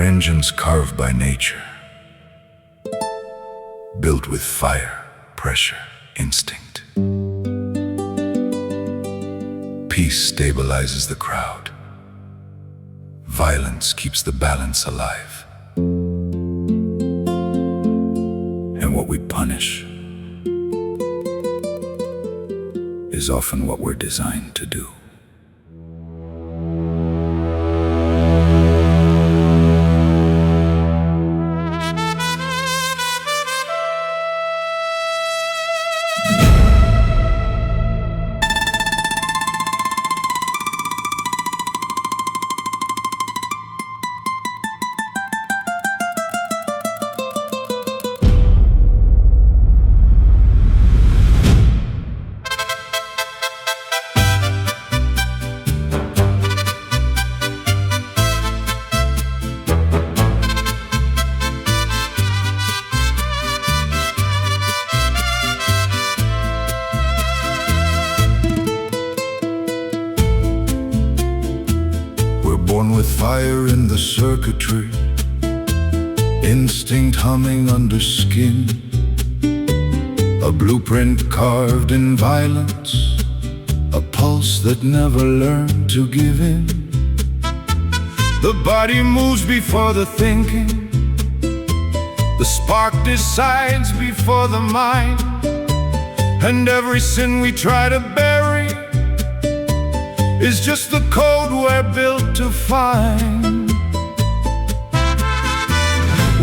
are engines carved by nature, built with fire, pressure, instinct. Peace stabilizes the crowd. Violence keeps the balance alive. And what we punish is often what we're designed to do. Born with fire in the circuitry, instinct humming under skin, a blueprint carved in violence, a pulse that never learned to give in. The body moves before the thinking, the spark decides before the mind, and every sin we try to bury is just the code we're built to find.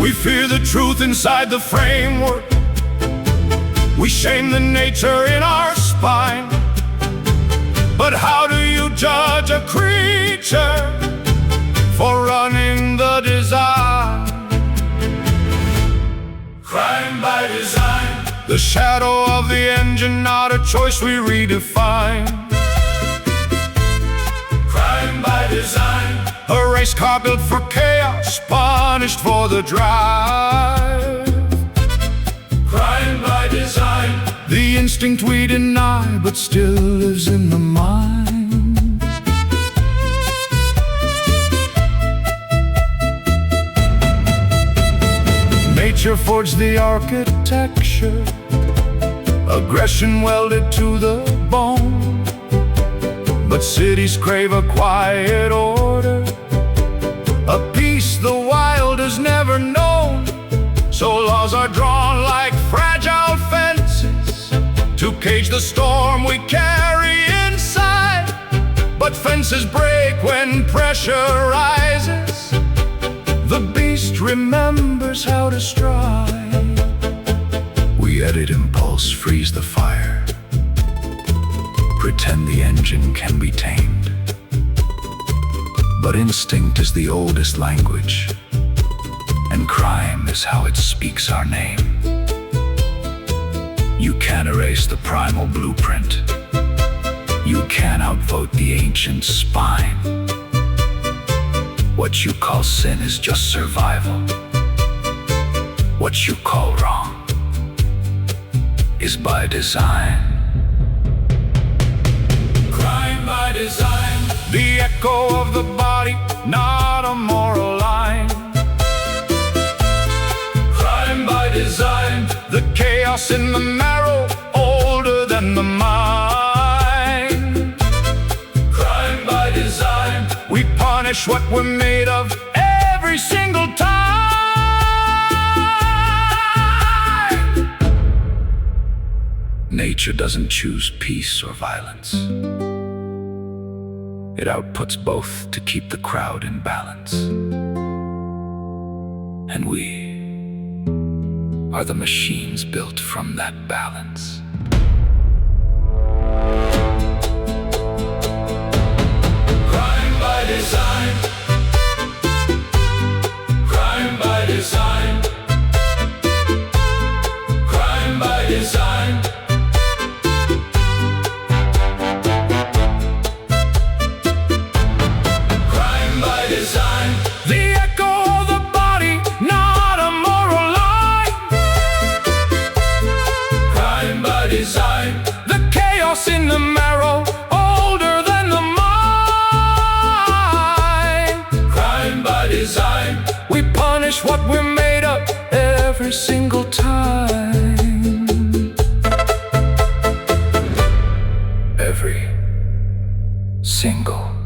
We fear the truth inside the framework, we shame the nature in our spine. But how do you judge a creature for running the design? Crime by design, the shadow of the engine, not a choice we redefine. By design, a race car built for chaos, punished for the drive. Crime by design, the instinct we deny but still lives in the mind. Nature forged the architecture, aggression welded to the bone. But cities crave a quiet order, a peace the wild has never known. So laws are drawn like fragile fences to cage the storm we carry inside. But fences break when pressure rises. The beast remembers how to strike. We edit impulse, freeze the fire, pretend the engine can be tamed. But instinct is the oldest language, and crime is how it speaks our name. You can't erase the primal blueprint, you can't outvote the ancient spine. What you call sin is just survival. What you call wrong is by design. By design, the echo of the body, not a moral line. Crime by design, the chaos in the marrow, older than the mind. Crime by design, we punish what we're made of every single time. Nature doesn't choose peace or violence. It outputs both to keep the crowd in balance. And we are the machines built from that balance. Crime by design, crime by design, crime by design. The echo of the body, not a moral line. Crime by design, the chaos in the marrow, older than the mind. Crime by design, we what we're made of every single time. Every single